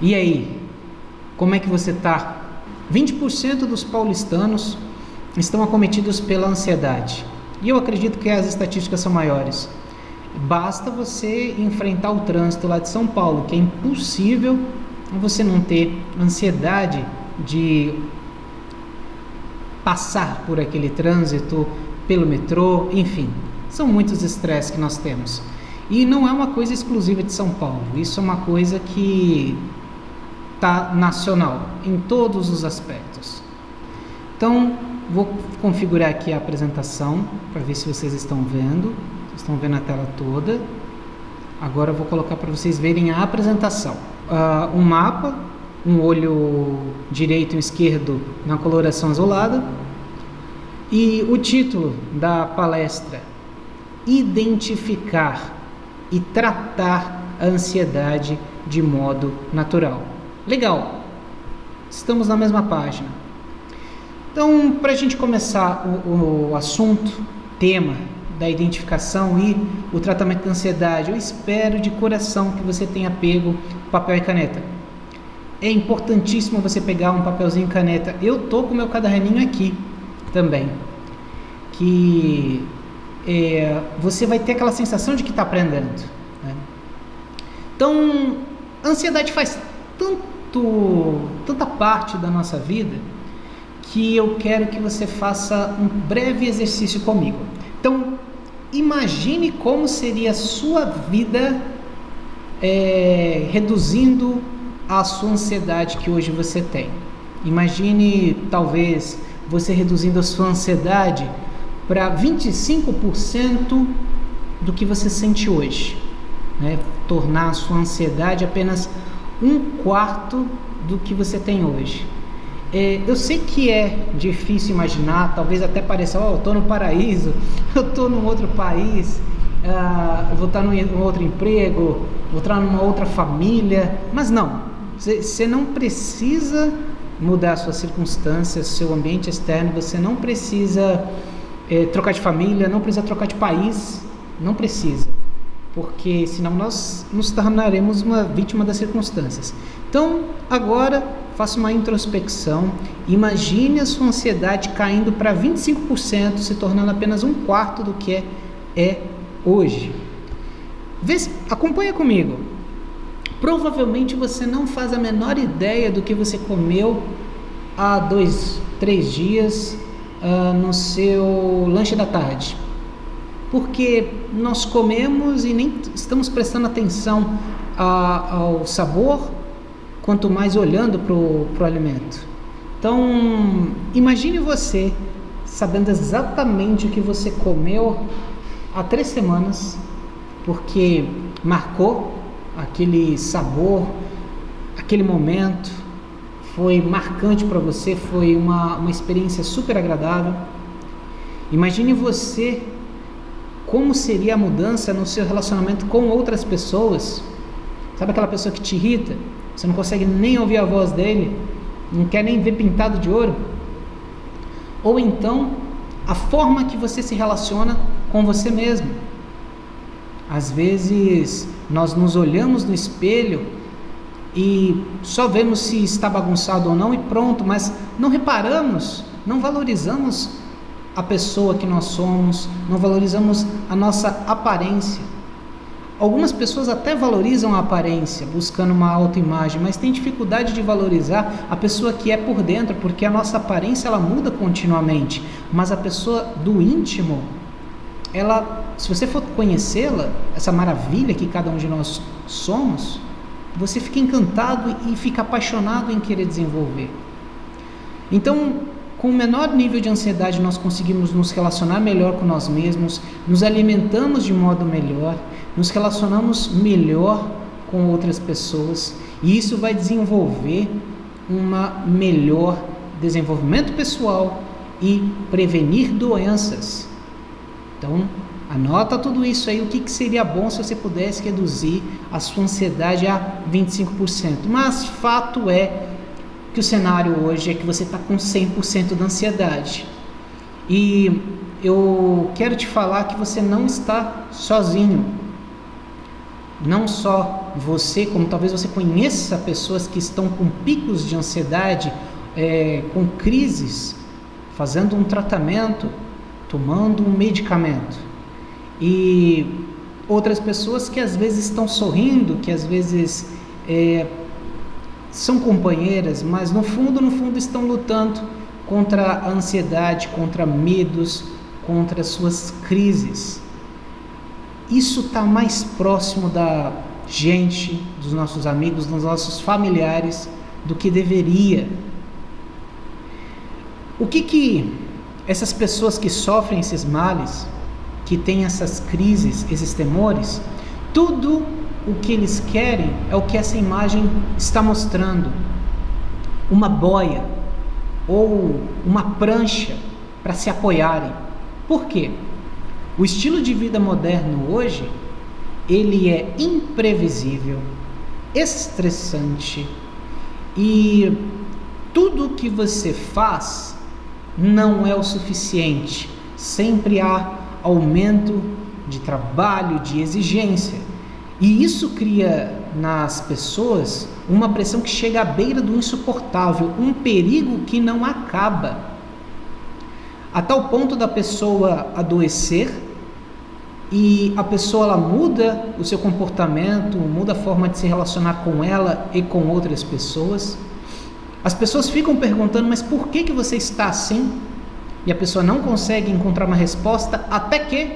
E aí, como é que você está? 20% dos paulistanos estão acometidos pela ansiedade. E eu acredito que as estatísticas são maiores. Basta você enfrentar o trânsito lá de São Paulo, que é impossível você não ter ansiedade de passar por aquele trânsito, pelo metrô, enfim. São muitos estresses que nós temos. E não é uma coisa exclusiva de São Paulo. Isso é uma coisa que está nacional, em todos os aspectos. Então, vou configurar aqui a apresentação, para ver se vocês estão vendo. Vocês estão vendo a tela toda. Agora eu vou colocar para vocês verem a apresentação. Um mapa, um olho direito e esquerdo na coloração azulada. E o título da palestra: Identificar e tratar a ansiedade de modo natural. Legal, estamos na mesma página. Então, para a gente começar o assunto, tema da identificação e o tratamento da ansiedade, eu espero de coração que você tenha pego papel e caneta. É importantíssimo você pegar um papelzinho e caneta. Eu tô com meu caderninho aqui também, que você vai ter aquela sensação de que está aprendendo, né? Então, a ansiedade faz tanta parte da nossa vida que eu quero que você faça um breve exercício comigo. Então, imagine como seria a sua vida reduzindo a sua ansiedade que hoje você tem. Imagine, talvez, você reduzindo a sua ansiedade para 25% do que você sente hoje, né? Tornar a sua ansiedade apenas 1/4 do que você tem hoje. Eu sei que é difícil imaginar, talvez até pareça, eu estou no paraíso, eu estou num outro país, eu vou estar num outro emprego, vou estar numa outra família, mas não, você não precisa mudar suas circunstâncias, seu ambiente externo, você não precisa trocar de família, não precisa trocar de país, não precisa, porque senão nós nos tornaremos uma vítima das circunstâncias. Então, agora, faça uma introspecção, imagine a sua ansiedade caindo para 25%, se tornando apenas 1/4 do que é hoje. Acompanha comigo. Provavelmente você não faz a menor ideia do que você comeu há 2, 3 dias no seu lanche da tarde. Porque nós comemos e nem estamos prestando atenção ao sabor, quanto mais olhando para o alimento. Então, imagine você sabendo exatamente o que você comeu há 3 semanas, porque marcou aquele sabor, aquele momento, foi marcante para você, foi uma experiência super agradável. Imagine você como seria a mudança no seu relacionamento com outras pessoas. Sabe aquela pessoa que te irrita? Você não consegue nem ouvir a voz dele, não quer nem ver pintado de ouro? Ou então, a forma que você se relaciona com você mesmo. Às vezes, nós nos olhamos no espelho e só vemos se está bagunçado ou não e pronto, mas não reparamos, não valorizamos a pessoa que nós somos, não valorizamos a nossa aparência. Algumas pessoas até valorizam a aparência, buscando uma autoimagem, mas tem dificuldade de valorizar a pessoa que é por dentro, porque a nossa aparência ela muda continuamente, mas a pessoa do íntimo, ela, se você for conhecê-la, essa maravilha que cada um de nós somos, você fica encantado e fica apaixonado em querer desenvolver. Então, com o menor nível de ansiedade, nós conseguimos nos relacionar melhor com nós mesmos, nos alimentamos de modo melhor, nos relacionamos melhor com outras pessoas, e isso vai desenvolver um melhor desenvolvimento pessoal e prevenir doenças. Então, anota tudo isso aí, o que seria bom se você pudesse reduzir a sua ansiedade a 25%. Mas fato é que o cenário hoje é que você está com 100% da ansiedade. E eu quero te falar que você não está sozinho. não só você, como talvez você conheça pessoas que estão com picos de ansiedade, com crises, fazendo um tratamento, tomando um medicamento. E outras pessoas que às vezes estão sorrindo, que às vezes são companheiras, mas no fundo estão lutando contra a ansiedade, contra medos, contra suas crises. Isso está mais próximo da gente, dos nossos amigos, dos nossos familiares, do que deveria. O que essas pessoas que sofrem esses males, que têm essas crises, esses temores, tudo o que eles querem é o que essa imagem está mostrando: uma boia ou uma prancha para se apoiarem. Por quê? O estilo de vida moderno hoje, ele é imprevisível, estressante, e tudo que você faz não é o suficiente. Sempre há aumento de trabalho, de exigência, e isso cria nas pessoas uma pressão que chega à beira do insuportável, um perigo que não acaba, a tal ponto da pessoa adoecer, e a pessoa ela muda o seu comportamento, muda a forma de se relacionar com ela e com outras pessoas. As pessoas ficam perguntando: mas por que você está assim? E a pessoa não consegue encontrar uma resposta, até que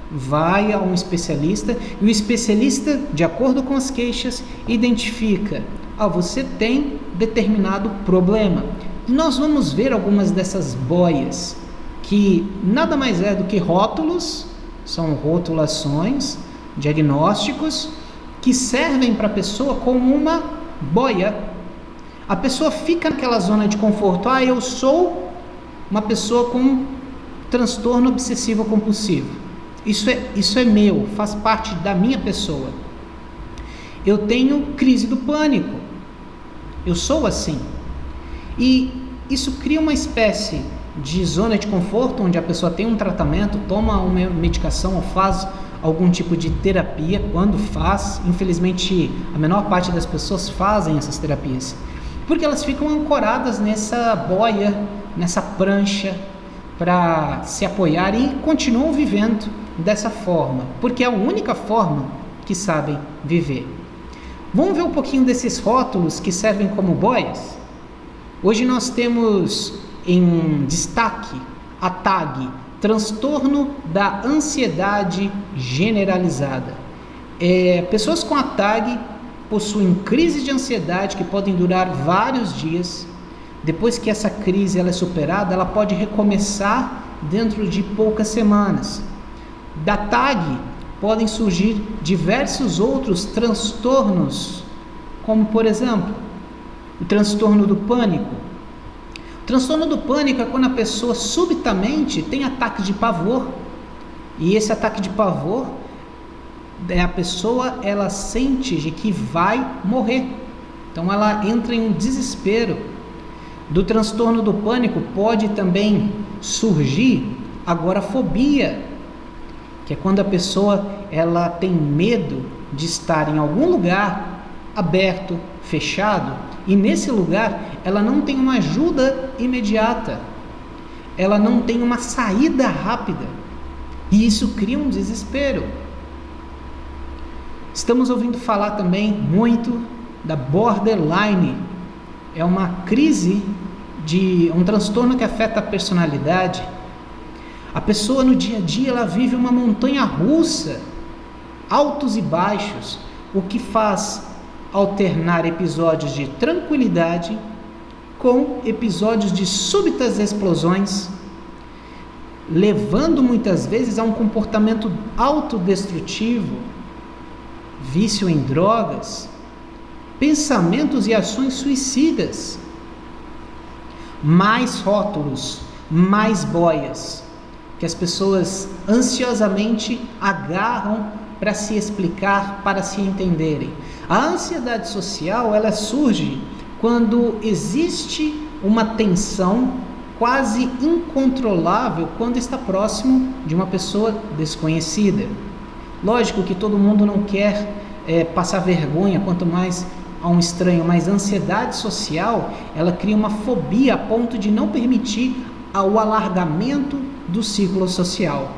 vai a um especialista, e o especialista, de acordo com as queixas, identifica: você tem determinado problema. E nós vamos ver algumas dessas boias, que nada mais é do que rótulos, são rotulações, diagnósticos, que servem para a pessoa como uma boia. A pessoa fica naquela zona de conforto: eu sou uma pessoa com transtorno obsessivo compulsivo, isso é meu, faz parte da minha pessoa. Eu tenho crise do pânico, eu sou assim. E isso cria uma espécie de zona de conforto, onde a pessoa tem um tratamento, toma uma medicação ou faz algum tipo de terapia. Quando faz, infelizmente a menor parte das pessoas fazem essas terapias, porque elas ficam ancoradas nessa boia, nessa prancha, para se apoiar, e continuam vivendo dessa forma, porque é a única forma que sabem viver. Vamos ver um pouquinho desses rótulos que servem como boias? Hoje nós temos em destaque a TAG, transtorno da ansiedade generalizada. Pessoas com a TAG possuem crises de ansiedade que podem durar vários dias. Depois que essa crise ela é superada, ela pode recomeçar dentro de poucas semanas. Da TAG podem surgir diversos outros transtornos, como por exemplo, o transtorno do pânico. O transtorno do pânico é quando a pessoa subitamente tem ataque de pavor, e esse ataque de pavor, a pessoa ela sente de que vai morrer, então ela entra em um desespero. Do transtorno do pânico pode também surgir agorafobia, que é quando a pessoa ela tem medo de estar em algum lugar aberto, fechado, e nesse lugar ela não tem uma ajuda imediata, ela não tem uma saída rápida, e isso cria um desespero. Estamos ouvindo falar também muito da borderline. É uma crise de um transtorno que afeta a personalidade. A pessoa no dia a dia ela vive uma montanha russa, altos e baixos, o que faz alternar episódios de tranquilidade com episódios de súbitas explosões, levando muitas vezes a um comportamento autodestrutivo, vício em drogas, pensamentos e ações suicidas. Mais rótulos, mais boias, que as pessoas ansiosamente agarram para se explicar, para se entenderem. A ansiedade social, ela surge quando existe uma tensão quase incontrolável quando está próximo de uma pessoa desconhecida. Lógico que todo mundo não quer passar vergonha, quanto mais a um estranho, mas a ansiedade social, ela cria uma fobia a ponto de não permitir o alargamento do círculo social.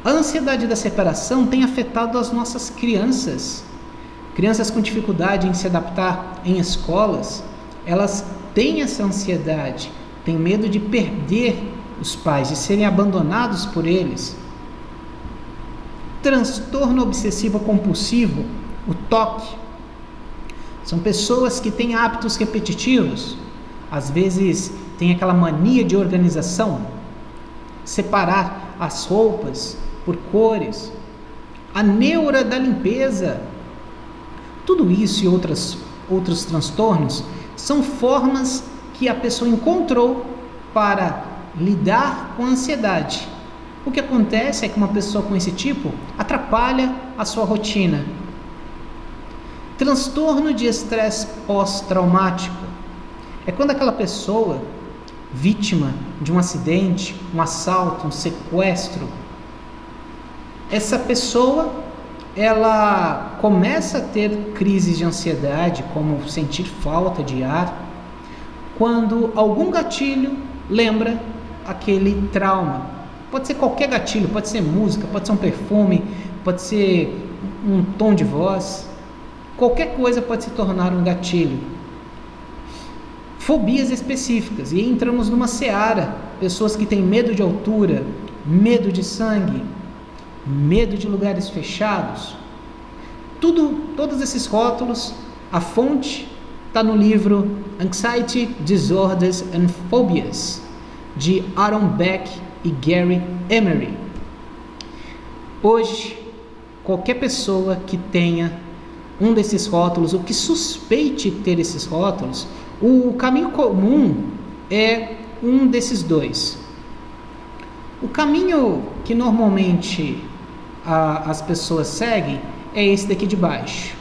A ansiedade da separação tem afetado as nossas crianças. Crianças com dificuldade em se adaptar em escolas, elas têm essa ansiedade, têm medo de perder os pais, de serem abandonados por eles. Transtorno obsessivo compulsivo, o TOC, são pessoas que têm hábitos repetitivos, às vezes tem aquela mania de organização, separar as roupas por cores, a neura da limpeza. Tudo isso e outros transtornos são formas que a pessoa encontrou para lidar com a ansiedade. O que acontece é que uma pessoa com esse tipo atrapalha a sua rotina. Transtorno de estresse pós-traumático é quando aquela pessoa, vítima de um acidente, um assalto, um sequestro, essa pessoa ela começa a ter crises de ansiedade, como sentir falta de ar, quando algum gatilho lembra aquele trauma. Pode ser qualquer gatilho, pode ser música, pode ser um perfume, pode ser um tom de voz, qualquer coisa pode se tornar um gatilho. Fobias específicas, e entramos numa seara, pessoas que têm medo de altura, medo de sangue, medo de lugares fechados. Todos esses rótulos, a fonte está no livro Anxiety Disorders and Phobias, de Aaron Beck e Gary Emery. Hoje, qualquer pessoa que tenha um desses rótulos, ou que suspeite ter esses rótulos, o caminho comum é um desses dois. O caminho que normalmente as pessoas seguem é esse daqui de baixo.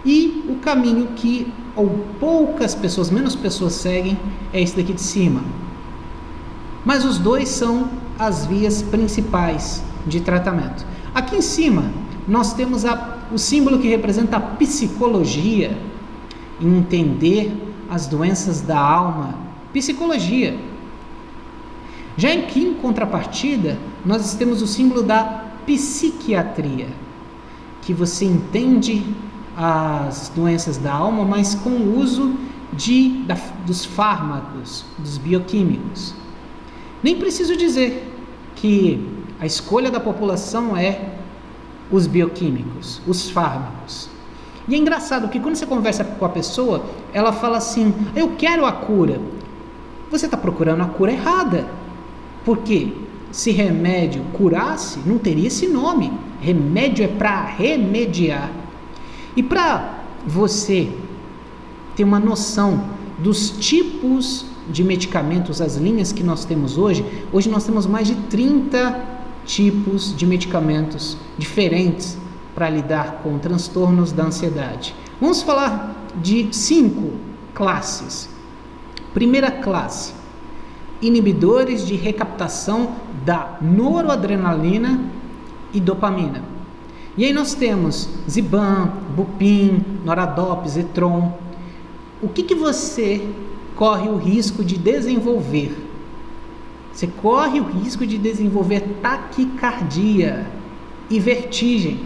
E o caminho que menos pessoas seguem é esse daqui de cima. Mas os dois são as vias principais de tratamento. Aqui em cima nós temos o símbolo que representa a psicologia, entender as doenças da alma, psicologia. Já aqui em contrapartida, nós temos o símbolo da psiquiatria, que você entende as doenças da alma, mas com o uso dos fármacos, dos bioquímicos. Nem preciso dizer que a escolha da população é os bioquímicos, os fármacos. E é engraçado que quando você conversa com a pessoa, ela fala assim: eu quero a cura. Você está procurando a cura errada. Por quê? Se remédio curasse, não teria esse nome. Remédio é para remediar. E para você ter uma noção dos tipos de medicamentos, as linhas que nós temos hoje nós temos mais de 30 tipos de medicamentos diferentes para lidar com transtornos da ansiedade. Vamos falar de 5 classes. Primeira classe: inibidores de recaptação da noradrenalina e dopamina. E aí nós temos Ziban, Bupin, Noradop, Zetron. O que você corre o risco de desenvolver? Você corre o risco de desenvolver taquicardia e vertigem.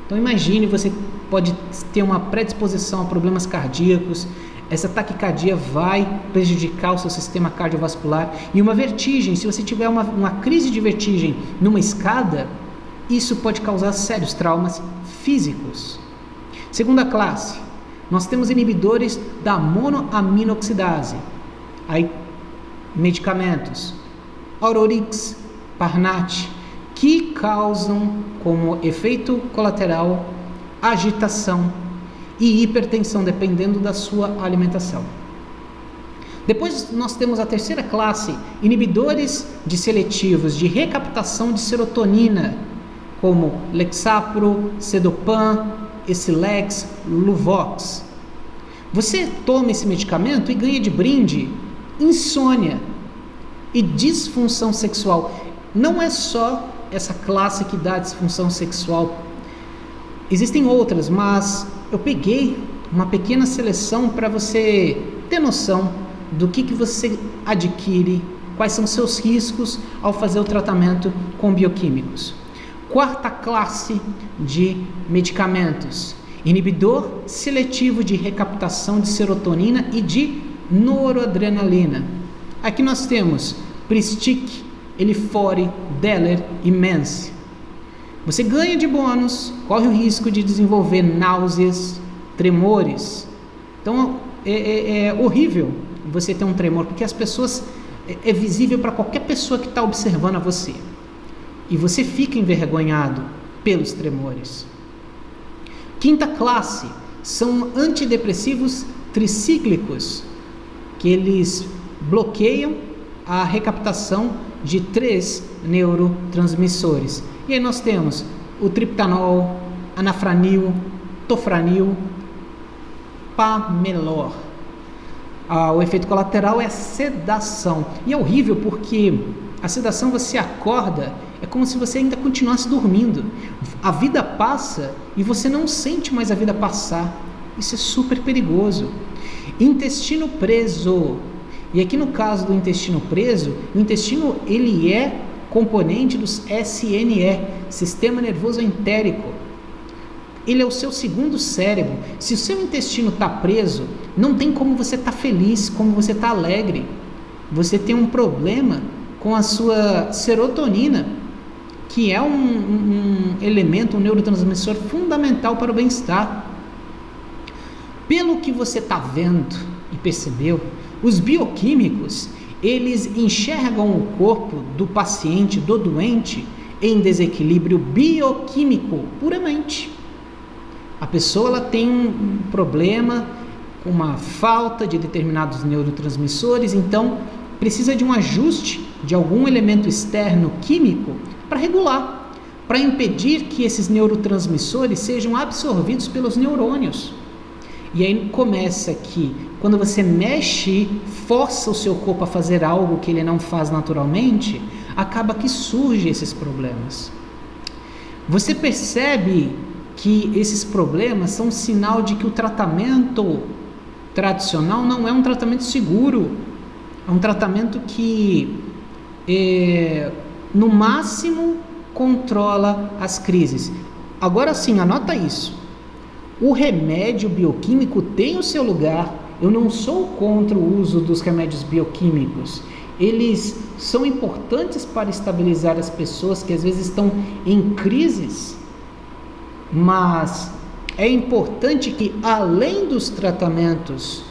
Então imagine, você pode ter uma predisposição a problemas cardíacos. Essa taquicardia vai prejudicar o seu sistema cardiovascular. E uma vertigem, se você tiver uma crise de vertigem numa escada, isso pode causar sérios traumas físicos. Segunda classe, nós temos inibidores da monoaminoxidase. Aí, medicamentos, Aurorix, Parnat, que causam como efeito colateral agitação e hipertensão, dependendo da sua alimentação. Depois nós temos a terceira classe, inibidores de seletivos de recaptação de serotonina, como Lexapro, Sedopan, Esilex, Luvox. Você toma esse medicamento e ganha de brinde insônia e disfunção sexual. Não é só essa classe que dá disfunção sexual. Existem outras, mas eu peguei uma pequena seleção para você ter noção do que você adquire, quais são seus riscos ao fazer o tratamento com bioquímicos. Quarta classe de medicamentos: inibidor seletivo de recaptação de serotonina e de noradrenalina. Aqui nós temos Pristic, Elifore, Deller e Mence. Você ganha de bônus, corre o risco de desenvolver náuseas, tremores. Então é horrível você ter um tremor, porque as pessoas é visível para qualquer pessoa que está observando a você. E você fica envergonhado pelos tremores. Quinta classe são antidepressivos tricíclicos, que eles bloqueiam a recaptação de 3 neurotransmissores. E aí nós temos o triptanol, anafranil, tofranil, pamelor. O efeito colateral é a sedação. E é horrível porque a sedação, você acorda, é como se você ainda continuasse dormindo. A vida passa e você não sente mais a vida passar. Isso é super perigoso. Intestino preso. E aqui no caso do intestino preso, o intestino ele é componente dos SNE, Sistema Nervoso Entérico. Ele é o seu segundo cérebro. Se o seu intestino está preso, não tem como você estar feliz, como você estar alegre. Você tem um problema com a sua serotonina, que é um elemento, um neurotransmissor fundamental para o bem-estar. Pelo que você está vendo e percebeu, os bioquímicos, eles enxergam o corpo do paciente, do doente, em desequilíbrio bioquímico, puramente. A pessoa ela tem um problema, uma falta de determinados neurotransmissores, então precisa de um ajuste de algum elemento externo químico para regular, para impedir que esses neurotransmissores sejam absorvidos pelos neurônios. E aí começa que, quando você mexe, força o seu corpo a fazer algo que ele não faz naturalmente, acaba que surgem esses problemas. Você percebe que esses problemas são um sinal de que o tratamento tradicional não é um tratamento seguro, é um tratamento que, no máximo, controla as crises. Agora sim, anota isso. O remédio bioquímico tem o seu lugar. Eu não sou contra o uso dos remédios bioquímicos. Eles são importantes para estabilizar as pessoas que às vezes estão em crises, mas é importante que, além dos tratamentos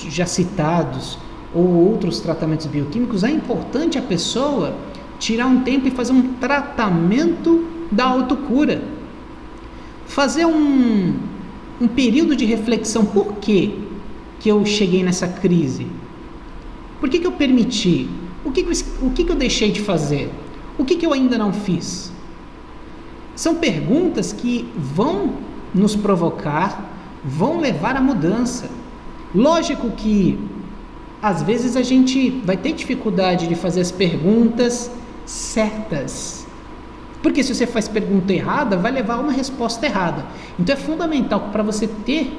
já citados ou outros tratamentos bioquímicos, é importante a pessoa tirar um tempo e fazer um tratamento da autocura. Fazer um período de reflexão. Por que eu cheguei nessa crise? Por que eu permiti? O que eu deixei de fazer? O que eu ainda não fiz? São perguntas que vão nos provocar, vão levar à mudança. Lógico que às vezes a gente vai ter dificuldade de fazer as perguntas certas, porque se você faz pergunta errada, vai levar a uma resposta errada. Então é fundamental para você ter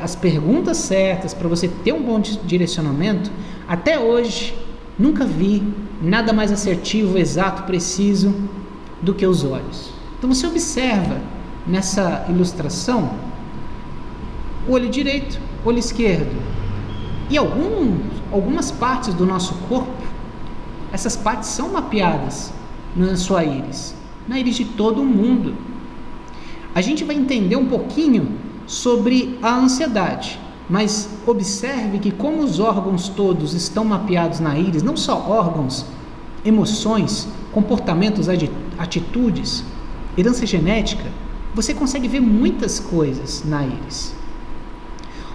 as perguntas certas, para você ter um bom direcionamento. Até hoje, nunca vi nada mais assertivo, exato, preciso do que os olhos. Então você observa nessa ilustração o olho direito, olho esquerdo e algumas partes do nosso corpo. Essas partes são mapeadas na sua íris, na íris de todo mundo. A gente vai entender um pouquinho sobre a ansiedade, mas observe que, como os órgãos todos estão mapeados na íris, não só órgãos, emoções, comportamentos, atitudes, herança genética, você consegue ver muitas coisas na íris.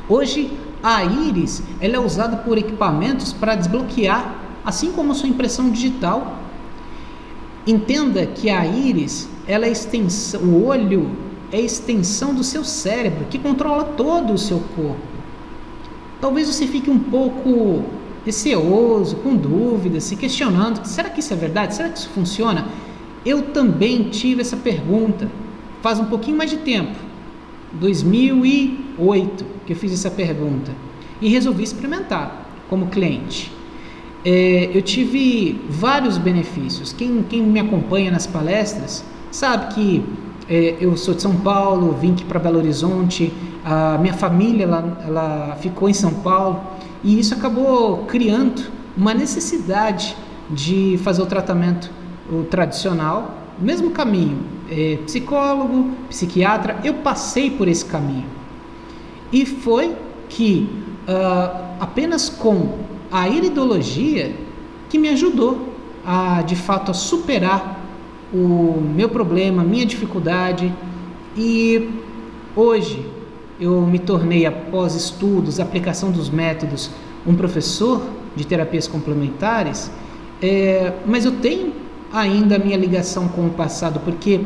Hoje, a íris ela é usada por equipamentos para desbloquear, assim como a sua impressão digital. Entenda que a íris, ela é extensão, o olho é a extensão do seu cérebro, que controla todo o seu corpo. Talvez você fique um pouco receoso, com dúvidas, se questionando: será que isso é verdade? Será que isso funciona? Eu também tive essa pergunta. faz um pouquinho mais de tempo, 2008, que eu fiz essa pergunta e resolvi experimentar como cliente. Eu tive vários benefícios. Quem me acompanha nas palestras sabe que eu sou de São Paulo, vim aqui para Belo Horizonte, a minha família ela ficou em São Paulo, e isso acabou criando uma necessidade de fazer o tratamento tradicional, mesmo caminho, psicólogo, psiquiatra. Eu passei por esse caminho, e foi que apenas com a iridologia que me ajudou de fato a superar o meu problema, minha dificuldade. E hoje eu me tornei, após estudos, aplicação dos métodos, um professor de terapias complementares, mas eu tenho ainda a minha ligação com o passado, porque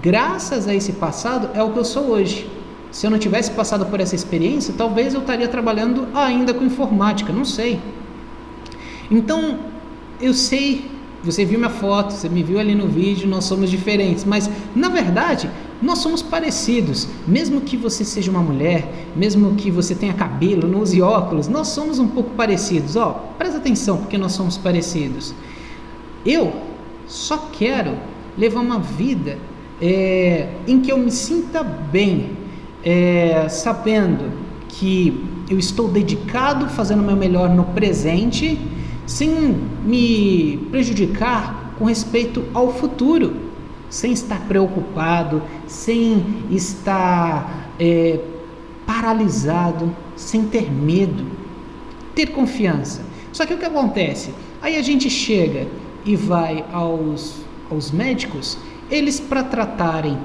graças a esse passado é o que eu sou hoje. Se eu não tivesse passado por essa experiência, talvez eu estaria trabalhando ainda com informática, não sei. Então, eu sei, você viu minha foto, você me viu ali no vídeo, nós somos diferentes, mas na verdade nós somos parecidos. Mesmo que você seja uma mulher, mesmo que você tenha cabelo, não use óculos, nós somos um pouco parecidos. Presta atenção, porque nós somos parecidos. Eu só quero levar uma vida em que eu me sinta bem, sabendo que eu estou dedicado, fazendo o meu melhor no presente, sem me prejudicar com respeito ao futuro, sem estar preocupado, sem estar paralisado, sem ter medo, ter confiança. Só que o que acontece? Aí a gente chega e vai aos médicos, eles, para tratarem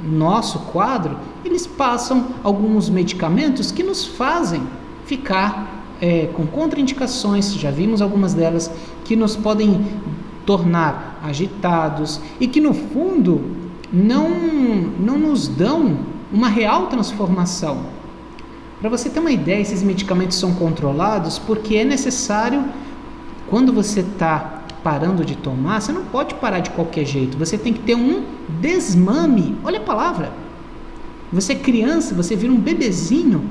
nosso quadro, eles passam alguns medicamentos que nos fazem ficar com contraindicações, já vimos algumas delas, que nos podem tornar agitados e que no fundo não nos dão uma real transformação. Para você ter uma ideia, esses medicamentos são controlados porque é necessário, quando você está parando de tomar, você não pode parar de qualquer jeito, você tem que ter um desmame. Olha a palavra, você é criança, você vira um bebezinho,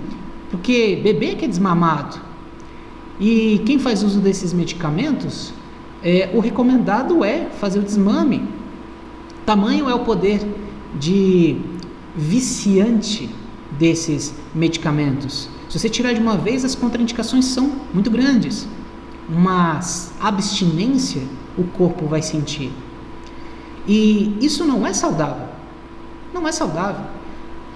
porque bebê que é desmamado. E quem faz uso desses medicamentos, o recomendado é fazer o desmame. Tamanho é o poder de viciante desses medicamentos. Se você tirar de uma vez, as contraindicações são muito grandes. Uma abstinência o corpo vai sentir. E isso não é saudável. Não é saudável.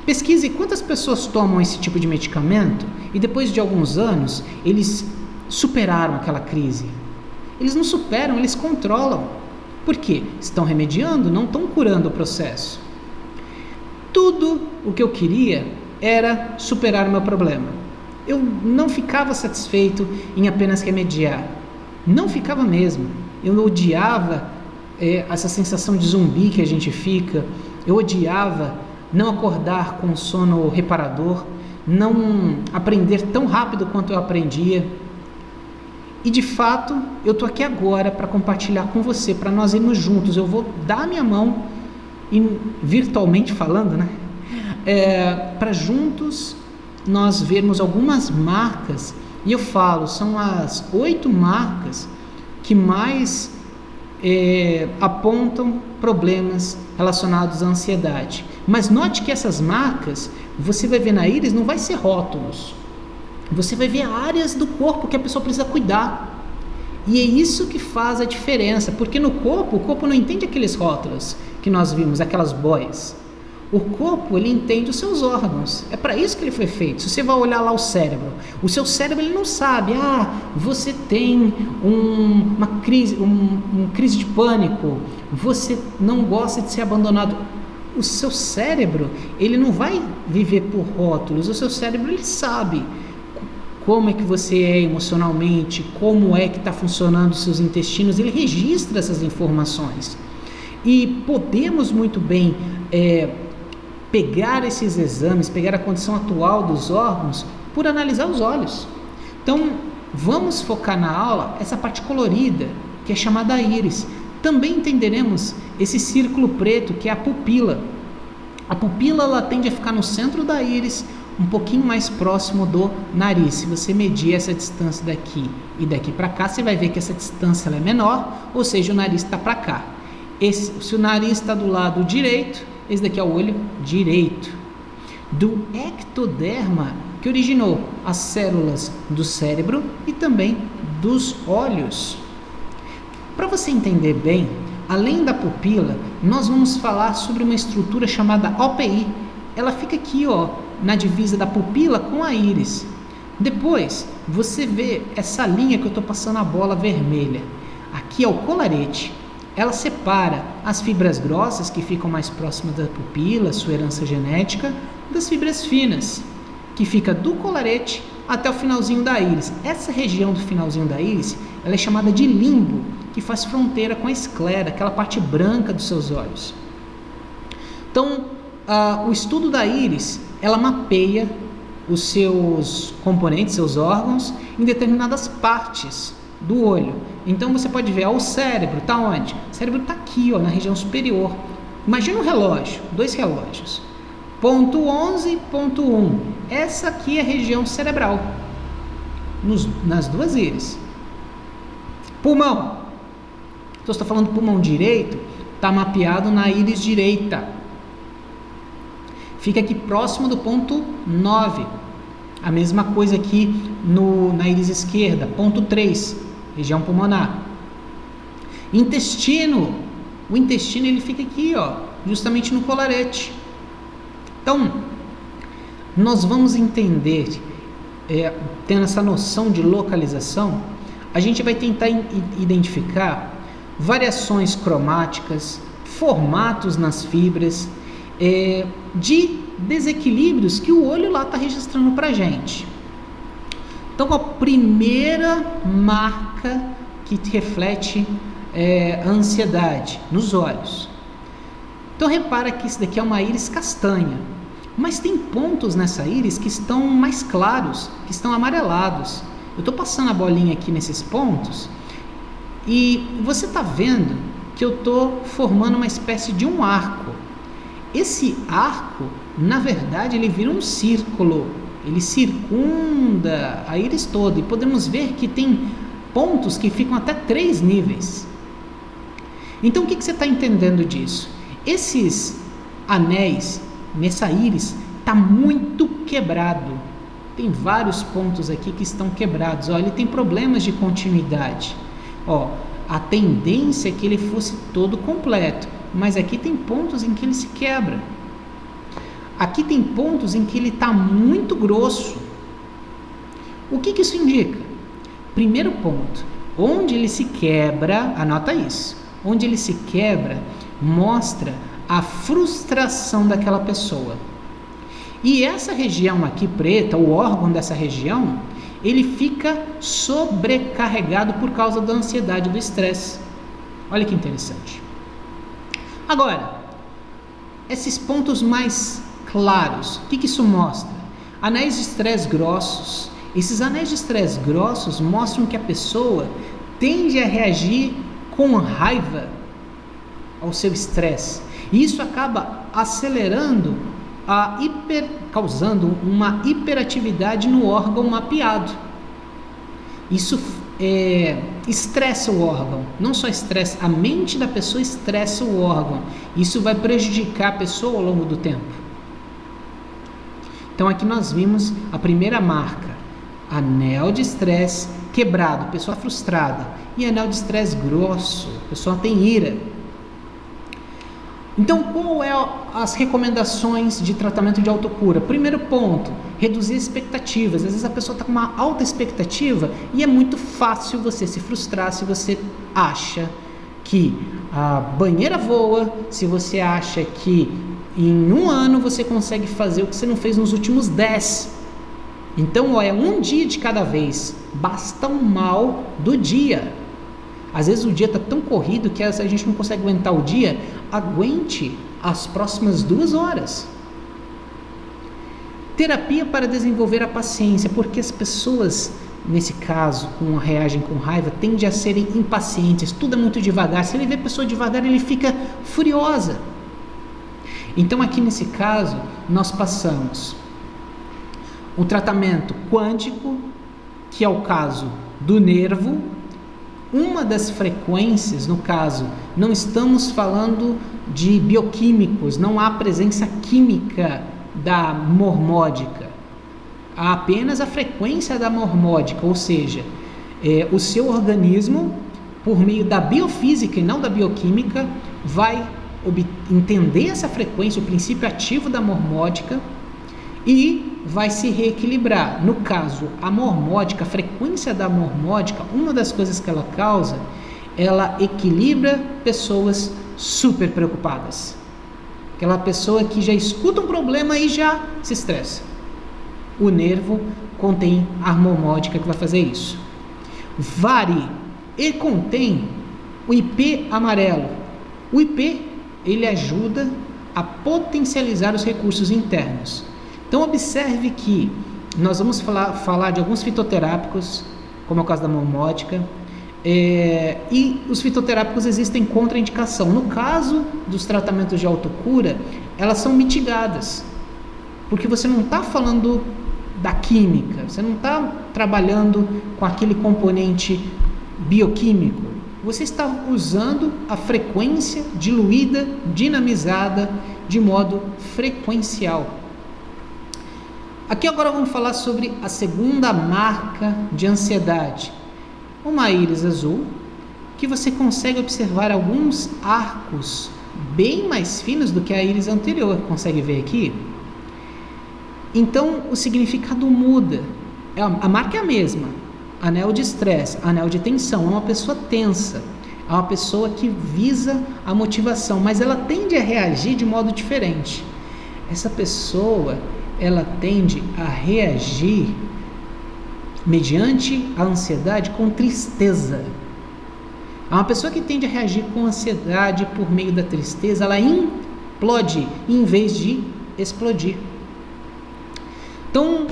Pesquise quantas pessoas tomam esse tipo de medicamento e depois de alguns anos eles superaram aquela crise. Eles não superam, eles controlam. Por quê? Estão remediando, não estão curando o processo. Tudo o que eu queria era superar o meu problema. Eu não ficava satisfeito em apenas remediar. Não ficava mesmo. Eu odiava essa sensação de zumbi que a gente fica. Eu odiava não acordar com sono reparador, não aprender tão rápido quanto eu aprendia. E de fato, eu estou aqui agora para compartilhar com você, para nós irmos juntos. Eu vou dar a minha mão, virtualmente falando, né? Para juntos nós vermos algumas marcas, e eu falo, são as 8 marcas que mais apontam problemas relacionados à ansiedade. Mas note que essas marcas, você vai ver na íris, não vai ser rótulos. Você vai ver áreas do corpo que a pessoa precisa cuidar. E é isso que faz a diferença, porque no corpo, o corpo não entende aqueles rótulos que nós vimos, aquelas boias. O corpo, ele entende os seus órgãos. É para isso que ele foi feito. Se você vai olhar lá o seu cérebro ele não sabe, você tem uma crise de pânico, você não gosta de ser abandonado. O seu cérebro, ele não vai viver por rótulos. O seu cérebro, ele sabe como é que você é emocionalmente, como é que está funcionando os seus intestinos, ele registra essas informações. E podemos muito bem pegar esses exames, pegar a condição atual dos órgãos, por analisar os olhos. Então, vamos focar na aula essa parte colorida, que é chamada íris. Também entenderemos esse círculo preto, que é a pupila. A pupila ela tende a ficar no centro da íris, um pouquinho mais próximo do nariz. Se você medir essa distância daqui e daqui para cá, você vai ver que essa distância ela é menor, ou seja, o nariz está para cá. Se o nariz está do lado direito, esse daqui é o olho direito. Do ectoderma, que originou as células do cérebro e também dos olhos. Para você entender bem, além da pupila, nós vamos falar sobre uma estrutura chamada OPI. Ela fica aqui, ó, na divisa da pupila com a íris. Depois, você vê essa linha que eu estou passando a bola vermelha. Aqui é o colarete. Ela separa as fibras grossas, que ficam mais próximas da pupila, sua herança genética, das fibras finas, que fica do colarete até o finalzinho da íris. Essa região do finalzinho da íris, ela é chamada de limbo, que faz fronteira com a esclera, aquela parte branca dos seus olhos. Então, o estudo da íris, ela mapeia os seus componentes, seus órgãos, em determinadas partes do olho. Então, você pode ver, o cérebro está onde? O cérebro está aqui, ó, na região superior. Imagina um relógio, 2 relógios. Ponto 11 e ponto 1. Essa aqui é a região cerebral, nas 2 íris. Pulmão. Então, estou falando pulmão direito, está mapeado na íris direita. Fica aqui próximo do ponto 9. A mesma coisa aqui na íris esquerda, ponto 3, região pulmonar. Intestino. O intestino ele fica aqui, ó, justamente no colarete. Então, nós vamos entender, tendo essa noção de localização, a gente vai tentar identificar variações cromáticas, formatos nas fibras, de desequilíbrios que o olho lá está registrando para a gente. Então, a primeira marca que reflete a ansiedade nos olhos. Então, repara que isso daqui é uma íris castanha, mas tem pontos nessa íris que estão mais claros, que estão amarelados. Eu estou passando a bolinha aqui nesses pontos e você está vendo que eu estou formando uma espécie de um arco. Esse arco, na verdade, ele vira um círculo, ele circunda a íris toda e podemos ver que tem pontos que ficam até 3 níveis. Então, o que você está entendendo disso? Esses anéis nessa íris está muito quebrado. Tem vários pontos aqui que estão quebrados. Ó, ele tem problemas de continuidade. Ó, a tendência é que ele fosse todo completo, mas aqui tem pontos em que ele se quebra. Aqui tem pontos em que ele está muito grosso. O que isso indica? Primeiro ponto, onde ele se quebra, anota isso, onde ele se quebra mostra a frustração daquela pessoa. E essa região aqui preta, o órgão dessa região, ele fica sobrecarregado por causa da ansiedade, do estresse. Olha que interessante. Agora, esses pontos mais claros, o que isso mostra? Anéis de estresse grossos. Esses anéis de estresse grossos mostram que a pessoa tende a reagir com raiva ao seu estresse. E isso acaba acelerando, causando uma hiperatividade no órgão mapeado. Isso estressa o órgão, não só estressa, a mente da pessoa estressa o órgão. Isso vai prejudicar a pessoa ao longo do tempo. Então aqui nós vimos a primeira marca, anel de estresse quebrado, pessoa frustrada, e anel de estresse grosso, pessoa tem ira. Então, qual é as recomendações de tratamento de autocura? Primeiro ponto, reduzir expectativas. Às vezes a pessoa está com uma alta expectativa e é muito fácil você se frustrar se você acha que a banheira voa, se você acha que em 1 ano você consegue fazer o que você não fez nos últimos 10. Então, é um dia de cada vez, basta um mal do dia. Às vezes o dia está tão corrido que a gente não consegue aguentar o dia. Aguente as próximas 2 horas. Terapia para desenvolver a paciência, porque as pessoas, nesse caso, reagem com raiva, tendem a serem impacientes, tudo é muito devagar. Se ele vê a pessoa devagar, ele fica furiosa. Então aqui nesse caso, nós passamos o tratamento quântico, que é o caso do nervo. Uma das frequências, no caso, não estamos falando de bioquímicos, não há presença química da mormódica, há apenas a frequência da mormódica, ou seja, o seu organismo, por meio da biofísica e não da bioquímica, vai entender essa frequência, o princípio ativo da mormódica, e vai se reequilibrar. No caso, a mormódica, a frequência da mormódica, uma das coisas que ela causa, ela equilibra pessoas super preocupadas. Aquela pessoa que já escuta um problema e já se estressa. O nervo contém a mormódica que vai fazer isso. Vari, ele contém o IP amarelo. O IP, ele ajuda a potencializar os recursos internos. Então observe que nós vamos falar de alguns fitoterápicos, como é o caso da mormódica, e os fitoterápicos existem contraindicação. No caso dos tratamentos de autocura, elas são mitigadas, porque você não está falando da química, você não está trabalhando com aquele componente bioquímico, você está usando a frequência diluída, dinamizada, de modo frequencial. Aqui agora vamos falar sobre a segunda marca de ansiedade. Uma íris azul, que você consegue observar alguns arcos bem mais finos do que a íris anterior. Consegue ver aqui? Então o significado muda. A marca é a mesma. Anel de estresse, anel de tensão. É uma pessoa tensa. É uma pessoa que visa a motivação, mas ela tende a reagir de modo diferente. Essa pessoa, ela tende a reagir mediante a ansiedade com tristeza. Uma pessoa que tende a reagir com ansiedade por meio da tristeza, ela implode em vez de explodir. Então,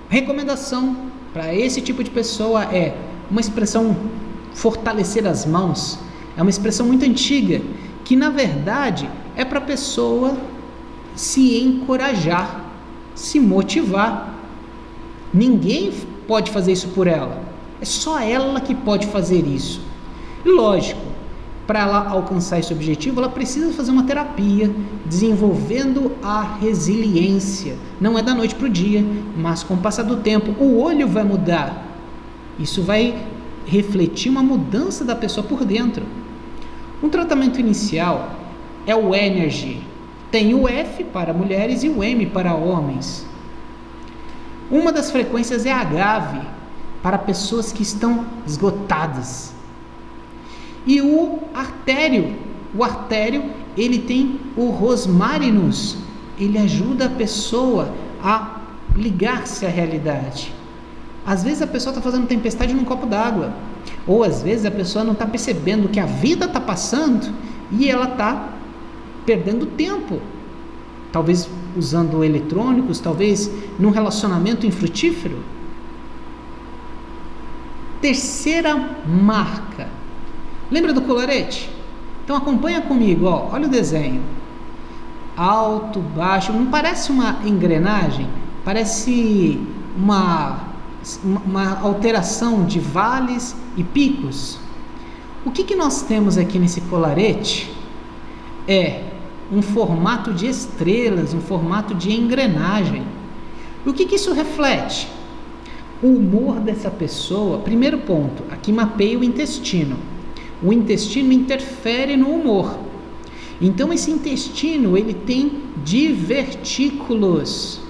recomendação para esse tipo de pessoa é uma expressão fortalecer as mãos. É uma expressão muito antiga, que na verdade é para a pessoa se encorajar, se motivar. Ninguém pode fazer isso por ela, é só ela que pode fazer isso. E lógico, para ela alcançar esse objetivo, ela precisa fazer uma terapia, desenvolvendo a resiliência. Não é da noite para o dia, mas com o passar do tempo, o olho vai mudar. Isso vai refletir uma mudança da pessoa por dentro. Um tratamento inicial é o Energy. Tem o F para mulheres e o M para homens. Uma das frequências é a Agave, para pessoas que estão esgotadas. E o artério, ele tem o Rosmarinus, ele ajuda a pessoa a ligar-se à realidade. Às vezes a pessoa está fazendo tempestade num copo d'água, ou às vezes a pessoa não está percebendo que a vida está passando e ela está perdendo tempo, talvez usando eletrônicos, talvez num relacionamento infrutífero. Terceira marca, lembra do colarete? Então acompanha comigo, ó, olha o desenho, alto, baixo, não parece uma engrenagem? Parece uma alteração de vales e picos. O que nós temos aqui nesse colarete é um formato de estrelas, um formato de engrenagem. O que isso reflete? O humor dessa pessoa. Primeiro ponto, aqui mapeia o intestino. O intestino interfere no humor. Então esse intestino, ele tem divertículos.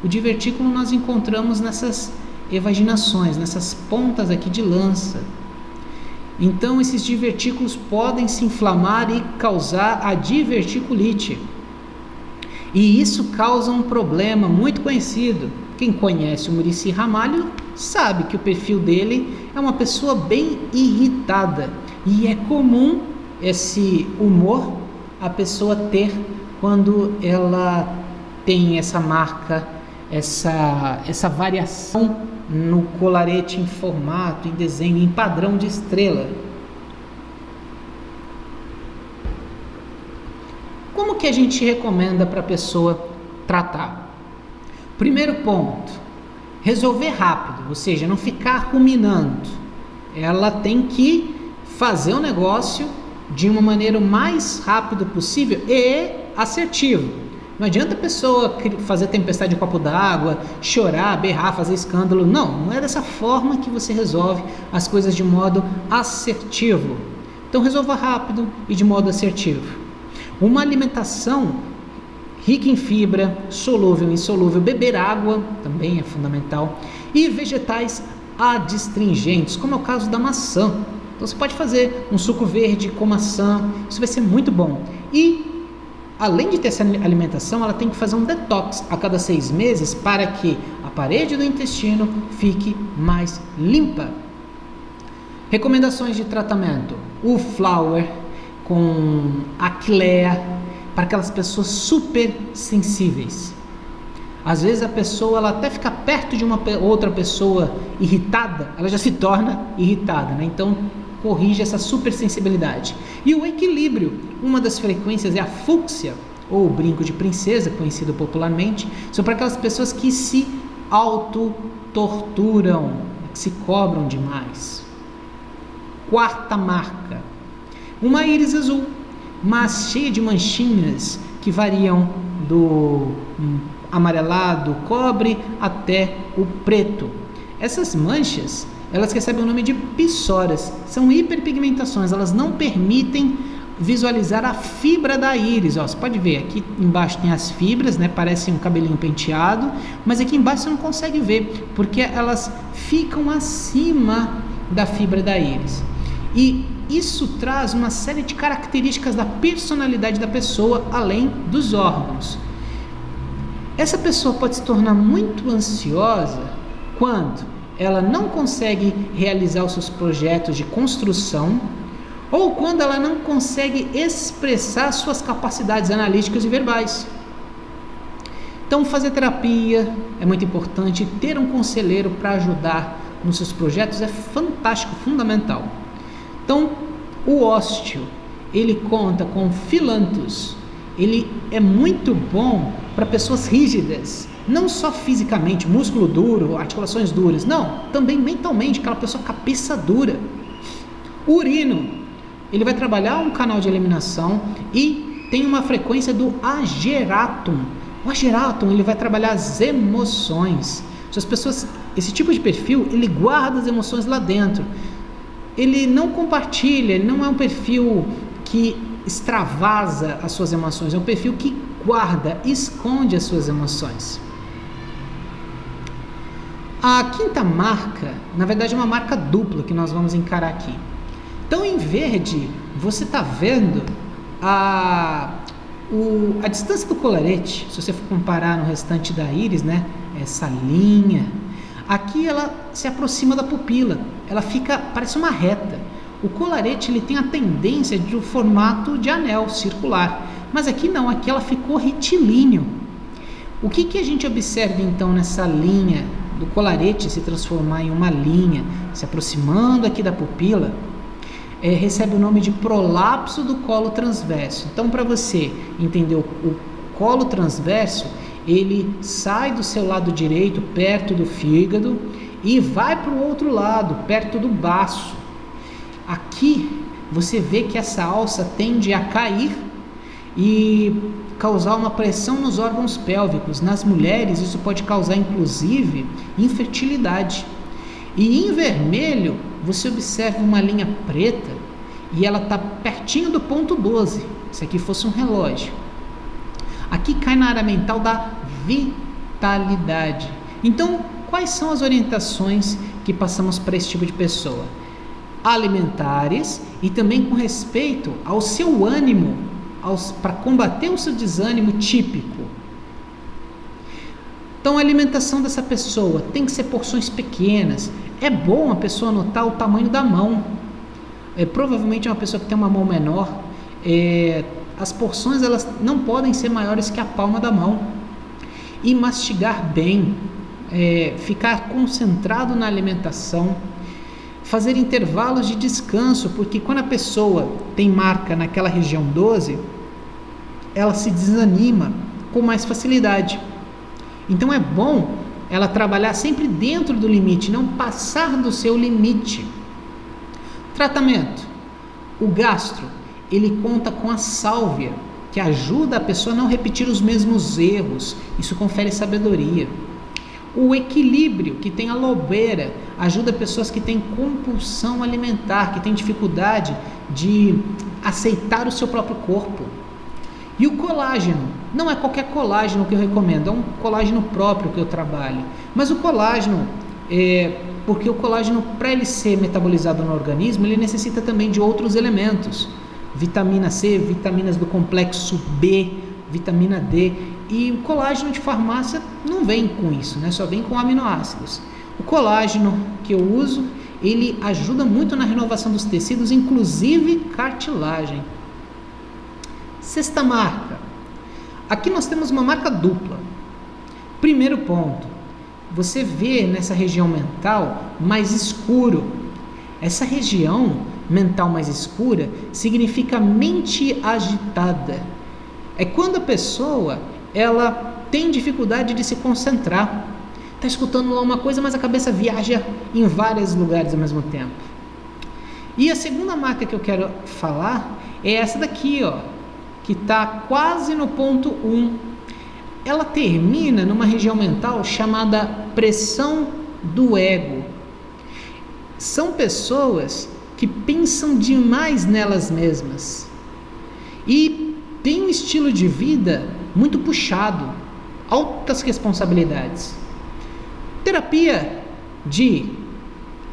O divertículo nós encontramos nessas evaginações, nessas pontas aqui de lança. Então esses divertículos podem se inflamar e causar a diverticulite. E isso causa um problema muito conhecido. Quem conhece o Muricy Ramalho sabe que o perfil dele é uma pessoa bem irritada. E é comum esse humor a pessoa ter quando ela tem essa marca, essa variação no colarete em formato, em desenho, em padrão de estrela. Como que a gente recomenda para a pessoa tratar? Primeiro ponto, resolver rápido, ou seja, não ficar ruminando. Ela tem que fazer o negócio de uma maneira o mais rápido possível e assertivo. Não adianta a pessoa fazer tempestade de copo d'água, chorar, berrar, fazer escândalo. Não é dessa forma que você resolve as coisas de modo assertivo. Então resolva rápido e de modo assertivo. Uma alimentação rica em fibra, solúvel e insolúvel, beber água também é fundamental, e vegetais adstringentes, como é o caso da maçã. Então você pode fazer um suco verde com maçã, isso vai ser muito bom. E além de ter essa alimentação, ela tem que fazer um detox a cada 6 meses para que a parede do intestino fique mais limpa. Recomendações de tratamento: o flower com Aquilea para aquelas pessoas super sensíveis. Às vezes a pessoa ela até fica perto de uma outra pessoa irritada, ela já se torna irritada, né? Então corrige essa supersensibilidade. E o equilíbrio, uma das frequências é a fúcsia, ou brinco de princesa, conhecido popularmente, são para aquelas pessoas que se auto-torturam, que se cobram demais. Quarta marca, uma íris azul, mas cheia de manchinhas que variam do amarelado, cobre, até o preto. Essas manchas, elas recebem o nome de psoras, são hiperpigmentações, elas não permitem visualizar a fibra da íris. Ó, você pode ver, aqui embaixo tem as fibras, né, parece um cabelinho penteado, mas aqui embaixo você não consegue ver, porque elas ficam acima da fibra da íris. E isso traz uma série de características da personalidade da pessoa, além dos órgãos. Essa pessoa pode se tornar muito ansiosa quando ela não consegue realizar os seus projetos de construção ou quando ela não consegue expressar suas capacidades analíticas e verbais. Então, fazer terapia é muito importante, ter um conselheiro para ajudar nos seus projetos é fantástico, fundamental. Então, o ósteo, ele conta com filantos, ele é muito bom para pessoas rígidas, não só fisicamente, músculo duro, articulações duras, não, também mentalmente, aquela pessoa cabeça dura. O urino, ele vai trabalhar um canal de eliminação e tem uma frequência do ageratum. O ageratum, ele vai trabalhar as emoções. As pessoas, esse tipo de perfil, ele guarda as emoções lá dentro. Ele não compartilha, ele não é um perfil que extravasa as suas emoções, é um perfil que guarda, esconde as suas emoções. A quinta marca, na verdade é uma marca dupla que nós vamos encarar aqui. Então, em verde, você está vendo a distância do colarete, se você for comparar no restante da íris, né? Essa linha. Aqui ela se aproxima da pupila, ela fica, parece uma reta. O colarete ele tem a tendência de um formato de anel circular, mas aqui não, aqui ela ficou retilíneo. O que a gente observa então nessa linha do colarete se transformar em uma linha, se aproximando aqui da pupila? Recebe o nome de prolapso do colo transverso. Então, para você entender o colo transverso, ele sai do seu lado direito, perto do fígado, e vai para o outro lado, perto do baço. Aqui, você vê que essa alça tende a cair e causar uma pressão nos órgãos pélvicos. Nas mulheres, isso pode causar, inclusive, infertilidade. E em vermelho, você observa uma linha preta e ela está pertinho do ponto 12. Se aqui fosse um relógio. Aqui cai na área mental da vitalidade. Então, quais são as orientações que passamos para esse tipo de pessoa? Alimentares e também com respeito ao seu ânimo, para combater o seu desânimo típico. Então, a alimentação dessa pessoa tem que ser porções pequenas. É bom a pessoa notar o tamanho da mão. Provavelmente é uma pessoa que tem uma mão menor. As porções elas não podem ser maiores que a palma da mão. E mastigar bem, ficar concentrado na alimentação, fazer intervalos de descanso, porque quando a pessoa tem marca naquela região 12, ela se desanima com mais facilidade. Então é bom ela trabalhar sempre dentro do limite, não passar do seu limite. Tratamento. O gastro, ele conta com a sálvia, que ajuda a pessoa a não repetir os mesmos erros. Isso confere sabedoria. O equilíbrio, que tem aloe vera, ajuda pessoas que têm compulsão alimentar, que têm dificuldade de aceitar o seu próprio corpo. E o colágeno, não é qualquer colágeno que eu recomendo, é um colágeno próprio que eu trabalho. Mas o colágeno, porque o colágeno, para ele ser metabolizado no organismo, ele necessita também de outros elementos. Vitamina C, vitaminas do complexo B, vitamina D. E o colágeno de farmácia não vem com isso, né? Só vem com aminoácidos. O colágeno que eu uso, ele ajuda muito na renovação dos tecidos, inclusive cartilagem. Sexta marca. Aqui nós temos uma marca dupla. Primeiro ponto, você vê nessa região mental mais escuro. Essa região mental mais escura significa mente agitada. É quando a pessoa ela tem dificuldade de se concentrar. Está escutando lá uma coisa, mas a cabeça viaja em vários lugares ao mesmo tempo. E a segunda marca que eu quero falar é essa daqui, ó, que está quase no ponto 1. Ela termina numa região mental chamada pressão do ego. São pessoas que pensam demais nelas mesmas e têm um estilo de vida muito puxado, altas responsabilidades. Terapia de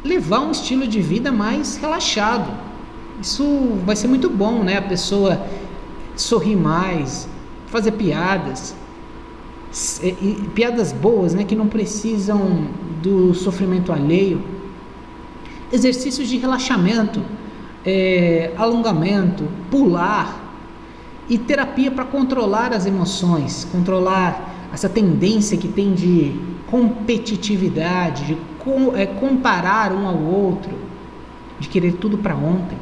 levar um estilo de vida mais relaxado. Isso vai ser muito bom, né? A pessoa sorrir mais, fazer piadas, piadas boas, né? Que não precisam do sofrimento alheio. Exercícios de relaxamento, alongamento, pular. E terapia para controlar as emoções, controlar essa tendência que tem de competitividade, de comparar um ao outro, de querer tudo para ontem.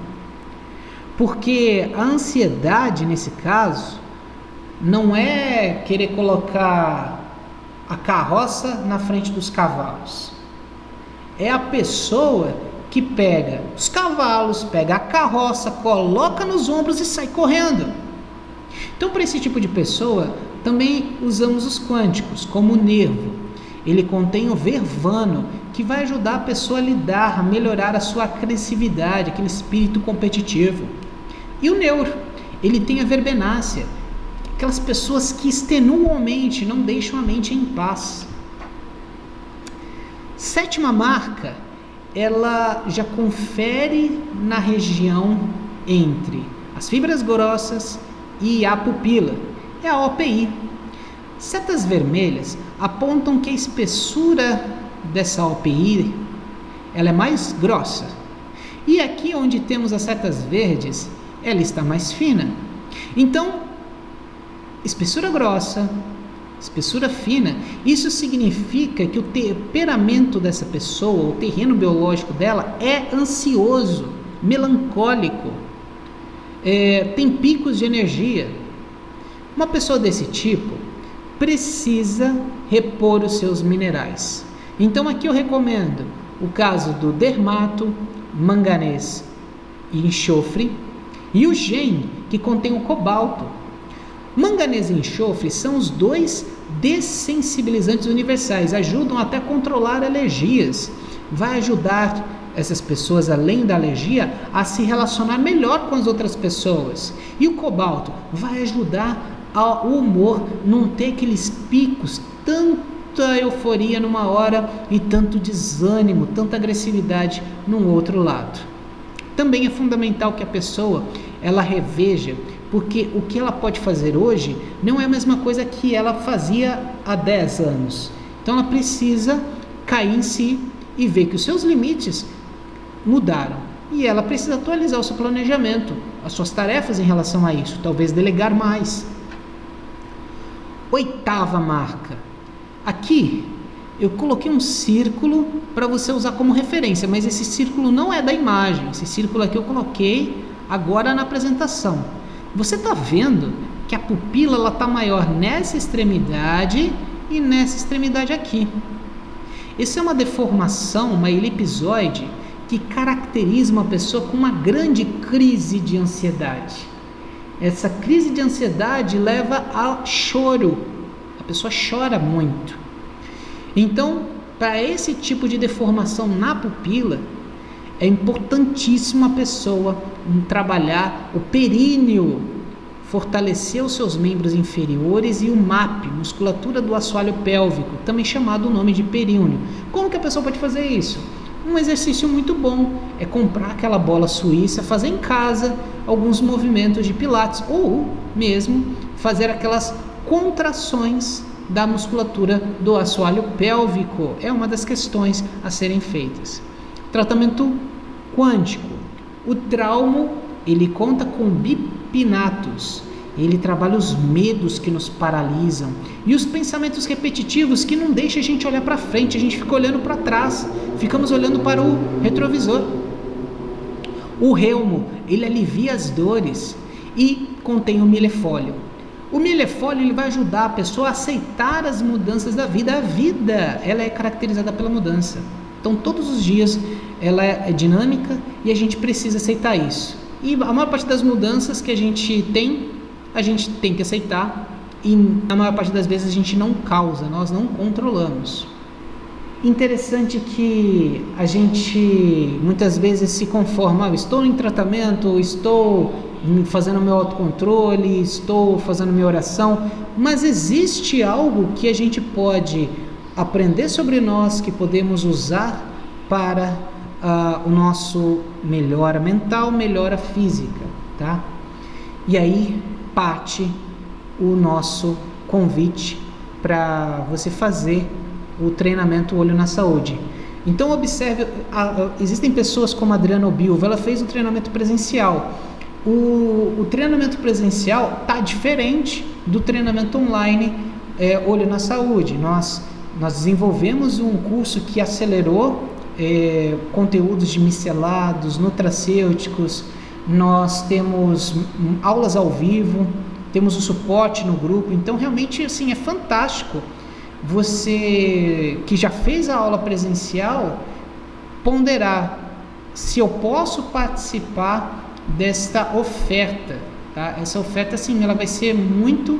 Porque a ansiedade, nesse caso, não é querer colocar a carroça na frente dos cavalos. É a pessoa que pega os cavalos, pega a carroça, coloca nos ombros e sai correndo. Então, para esse tipo de pessoa, também usamos os quânticos, como o nervo. Ele contém o vervano, que vai ajudar a pessoa a lidar, a melhorar a sua agressividade, aquele espírito competitivo. E o neuro, ele tem a verbenácea, aquelas pessoas que extenuam a mente, não deixam a mente em paz. Sétima marca, ela já confere na região entre as fibras grossas e a pupila, é a OPI. Setas vermelhas apontam que a espessura dessa OPI ela é mais grossa. E aqui onde temos as setas verdes, ela está mais fina. Então, espessura grossa, espessura fina, isso significa que o temperamento dessa pessoa, o terreno biológico dela é ansioso, melancólico, tem picos de energia. Uma pessoa desse tipo precisa repor os seus minerais. Então aqui eu recomendo o caso do dermato, manganês e enxofre, e o GEM, que contém o cobalto. Manganês e enxofre são os dois dessensibilizantes universais, ajudam até a controlar alergias, vai ajudar essas pessoas, além da alergia, a se relacionar melhor com as outras pessoas. E o cobalto vai ajudar o humor não ter aqueles picos, tanta euforia numa hora e tanto desânimo, tanta agressividade num outro lado. Também é fundamental que a pessoa ela reveja, porque o que ela pode fazer hoje não é a mesma coisa que ela fazia há 10 anos. Então ela precisa cair em si e ver que os seus limites mudaram. E ela precisa atualizar o seu planejamento, as suas tarefas em relação a isso, talvez delegar mais. Oitava marca. Aqui eu coloquei um círculo para você usar como referência, mas esse círculo não é da imagem. Esse círculo aqui eu coloquei agora na apresentação. Você está vendo que a pupila ela está maior nessa extremidade e nessa extremidade aqui. Isso é uma deformação, uma elipsoide, que caracteriza uma pessoa com uma grande crise de ansiedade. Essa crise de ansiedade leva a choro. A pessoa chora muito. Então, para esse tipo de deformação na pupila, é importantíssimo a pessoa trabalhar o períneo, fortalecer os seus membros inferiores e o MAP, musculatura do assoalho pélvico, também chamado o nome de períneo. Como que a pessoa pode fazer isso? Um exercício muito bom é comprar aquela bola suíça, fazer em casa alguns movimentos de pilates ou mesmo fazer aquelas contrações da musculatura do assoalho pélvico. É uma das questões a serem feitas. Tratamento quântico. O traumo, ele conta com bipinatus. Ele trabalha os medos que nos paralisam e os pensamentos repetitivos que não deixam a gente olhar para frente, a gente fica olhando para trás, ficamos olhando para o retrovisor. O reumo, ele alivia as dores e contém o milefólio. O milefólio ele vai ajudar a pessoa a aceitar as mudanças da vida. A vida ela é caracterizada pela mudança. Então todos os dias ela é dinâmica e a gente precisa aceitar isso. E a maior parte das mudanças que a gente tem que aceitar e na maior parte das vezes a gente não causa, nós não controlamos. Interessante que a gente muitas vezes se conforma, estou em tratamento, estou fazendo meu autocontrole, estou fazendo minha oração, mas existe algo que a gente pode aprender sobre nós, que podemos usar para o nosso melhora mental, melhora física, tá? E aí parte o nosso convite para você fazer o treinamento Olho na Saúde. Então observe, existem pessoas como a Adriana Obilva, ela fez o treinamento presencial. O treinamento presencial está diferente do treinamento online Olho na Saúde. Nós desenvolvemos um curso que acelerou conteúdos de micelados, nutracêuticos, nós temos aulas ao vivo, temos o suporte no grupo, então realmente assim, é fantástico você que já fez a aula presencial ponderar se eu posso participar desta oferta, tá? Essa oferta assim, ela vai ser muito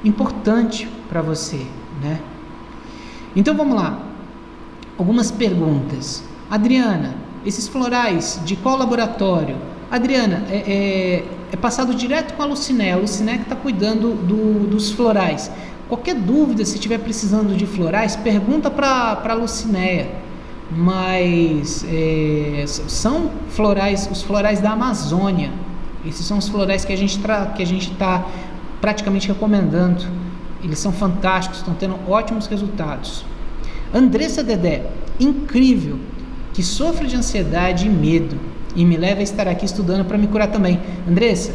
importante para você, né? Então vamos lá, algumas perguntas. Adriana, esses florais de qual laboratório? Adriana, é passado direto com a Lucinéia que está cuidando dos florais. Qualquer dúvida, se estiver precisando de florais, pergunta para a Lucinéia. Mas são florais, os florais da Amazônia. Esses são os florais que a gente está praticamente recomendando. Eles são fantásticos, estão tendo ótimos resultados. Andressa Dedé, incrível, que sofre de ansiedade e medo e me leva a estar aqui estudando para me curar também. Andressa,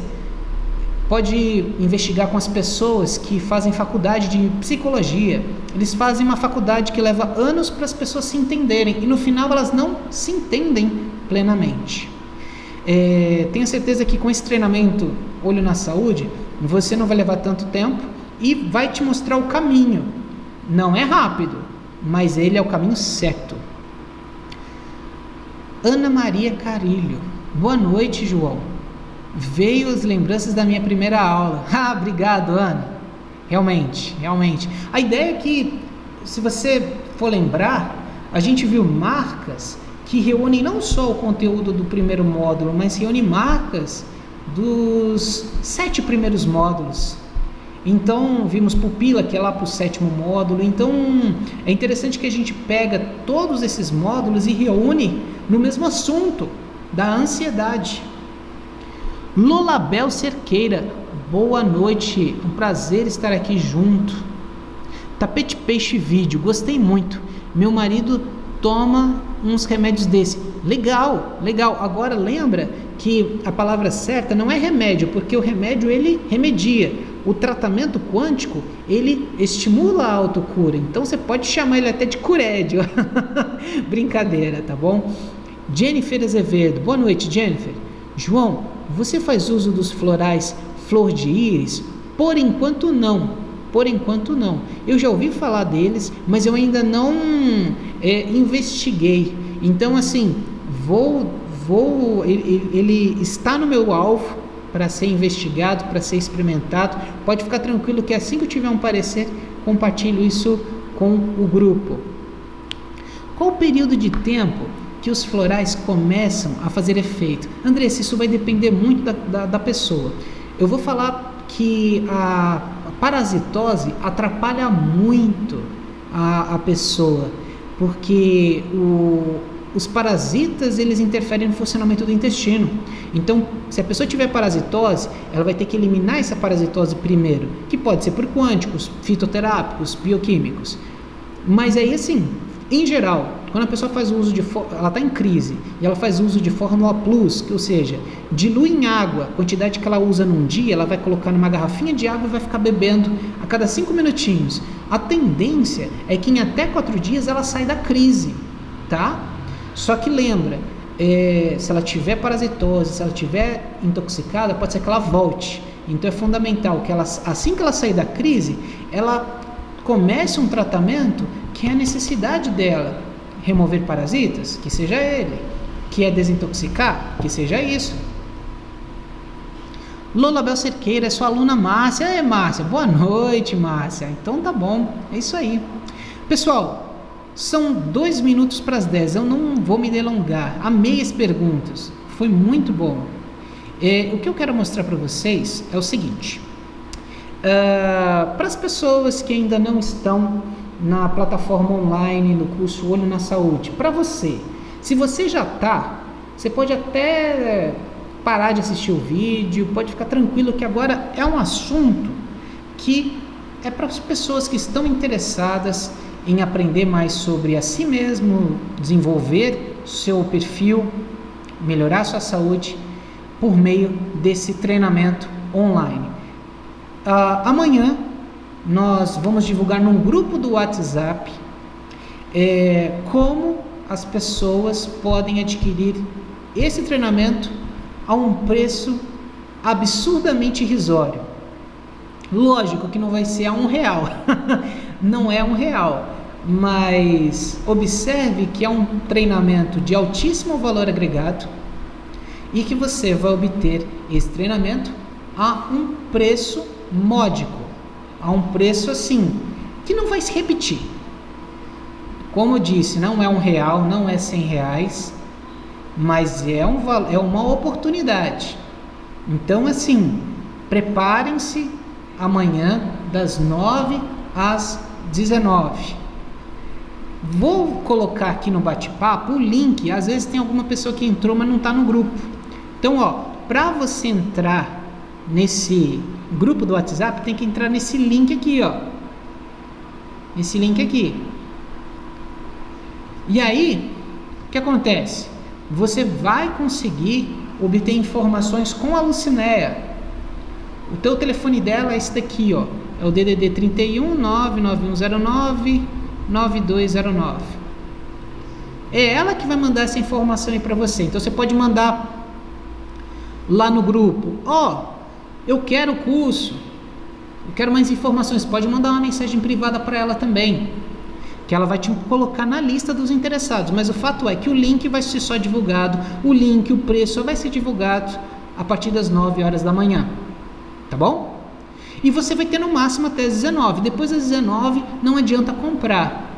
pode investigar com as pessoas que fazem faculdade de psicologia. Eles fazem uma faculdade que leva anos para as pessoas se entenderem e no final elas não se entendem plenamente. Tenho certeza que com esse treinamento Olho na Saúde, você não vai levar tanto tempo e vai te mostrar o caminho. Não é rápido, mas ele é o caminho certo. Ana Maria Carilho, boa noite, João. Veio as lembranças da minha primeira aula. Obrigado, Ana. Realmente. A ideia é que, se você for lembrar, a gente viu marcas que reúnem não só o conteúdo do primeiro módulo, mas reúnem marcas dos 7 primeiros módulos. Então, vimos pupila, que é lá para o 7º módulo. Então, é interessante que a gente pega todos esses módulos e reúne no mesmo assunto, da ansiedade. Lolabel Cerqueira, boa noite, um prazer estar aqui junto. Tapete Peixe Vídeo, gostei muito. Meu marido toma uns remédios desse. Legal. Agora lembra que a palavra certa não é remédio, porque o remédio ele remedia. O tratamento quântico, ele estimula a autocura. Então você pode chamar ele até de curédio. Brincadeira, tá bom? Jennifer Azevedo, boa noite, Jennifer. João, você faz uso dos florais flor de íris Por enquanto não. Por enquanto não. Eu já ouvi falar deles, mas eu ainda não investiguei. Então, assim, ele está no meu alvo para ser investigado, para ser experimentado. Pode ficar tranquilo que assim que eu tiver um parecer, compartilho isso com o grupo. Qual o período de tempo que os florais começam a fazer efeito? Andressa, isso vai depender muito da pessoa. Eu vou falar que a parasitose atrapalha muito a pessoa, porque os parasitas, eles interferem no funcionamento do intestino. Então, se a pessoa tiver parasitose, ela vai ter que eliminar essa parasitose primeiro, que pode ser por quânticos, fitoterápicos, bioquímicos. Mas aí, assim, em geral, quando a pessoa faz uso ela está em crise e ela faz uso de fórmula plus, que, ou seja, dilui em água a quantidade que ela usa num dia, ela vai colocar numa garrafinha de água e vai ficar bebendo a cada 5 minutinhos. A tendência é que em até 4 dias ela sai da crise, tá? Só que lembra, se ela tiver parasitose, se ela tiver intoxicada, pode ser que ela volte. Então é fundamental que assim que ela sair da crise, ela comece um tratamento que é a necessidade dela. Remover parasitas, que seja ele. Que é desintoxicar, que seja isso. Lola Bel Cerqueira, é sua aluna Márcia. Márcia, boa noite, Márcia. Então tá bom, é isso aí. Pessoal, são 2 minutos para as 10, eu não vou me delongar. Amei as perguntas, foi muito bom. O que eu quero mostrar para vocês é o seguinte. Para as pessoas que ainda não estão na plataforma online, no curso Olho na Saúde, para você, se você já está, você pode até parar de assistir o vídeo, pode ficar tranquilo que agora é um assunto que é para as pessoas que estão interessadas em aprender mais sobre a si mesmo, desenvolver seu perfil, melhorar sua saúde por meio desse treinamento online. Amanhã nós vamos divulgar num grupo do WhatsApp como as pessoas podem adquirir esse treinamento a um preço absurdamente irrisório. Lógico que não vai ser a R$1, não é R$1, mas observe que é um treinamento de altíssimo valor agregado e que você vai obter esse treinamento a um preço módico, a um preço assim, que não vai se repetir. Como eu disse, não é R$1, não é R$100, mas é uma oportunidade. Então, assim, preparem-se amanhã das 9 às 19. Vou colocar aqui no bate-papo o link. Às vezes tem alguma pessoa que entrou, mas não está no grupo. Então, para você entrar nesse grupo do WhatsApp, tem que entrar nesse link aqui, esse link aqui. E aí, o que acontece? Você vai conseguir obter informações com a Lucinéia. O teu telefone dela é esse daqui, é o DDD 31 99109 9209. É ela que vai mandar essa informação aí para você. Então você pode mandar lá no grupo: eu quero o curso, eu quero mais informações. Pode mandar uma mensagem privada para ela também, que ela vai te colocar na lista dos interessados. Mas o fato é que o link vai ser só divulgado, o link, o preço só vai ser divulgado a partir das 9 horas da manhã, tá bom? E você vai ter no máximo até as 19. Depois das 19 não adianta comprar,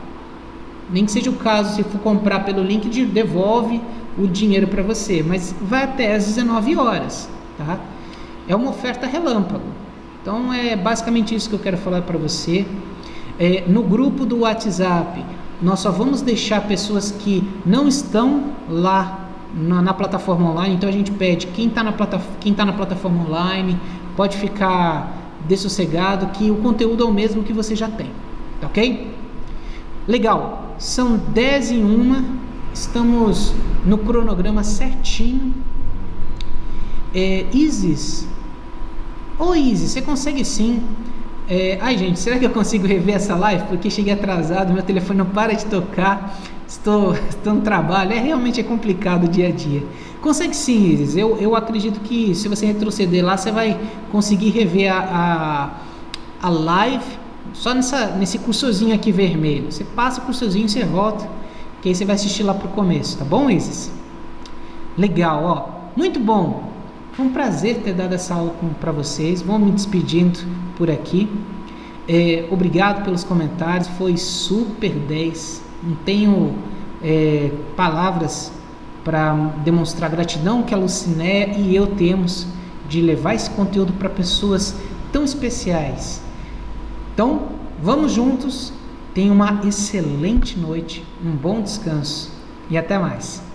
nem que seja o caso, se for comprar pelo link, devolve o dinheiro para você, mas vai até as 19 horas, tá? É uma oferta relâmpago. Então é basicamente isso que eu quero falar para você. No grupo do WhatsApp, nós só vamos deixar pessoas que não estão lá na plataforma online. Então a gente pede, quem está na plataforma online, pode ficar dessossegado, que o conteúdo é o mesmo que você já tem, tá ok? Legal, são 10h01, estamos no cronograma certinho. Isis, Isis, você consegue sim. Gente, será que eu consigo rever essa live? Porque cheguei atrasado, meu telefone não para de tocar. estou no trabalho, realmente é complicado o dia a dia. Consegue sim, Isis. Eu acredito que se você retroceder lá, você vai conseguir rever a live só nesse cursorzinho aqui vermelho. Você passa o cursorzinho e você volta, que aí você vai assistir lá pro começo, tá bom, Isis? Legal, ó. Muito bom. Foi um prazer ter dado essa aula para vocês. Vou me despedindo por aqui. Obrigado pelos comentários. Foi super 10. Não tenho palavras para demonstrar a gratidão que a Luciné e eu temos de levar esse conteúdo para pessoas tão especiais. Então, vamos juntos. Tenha uma excelente noite, um bom descanso e até mais.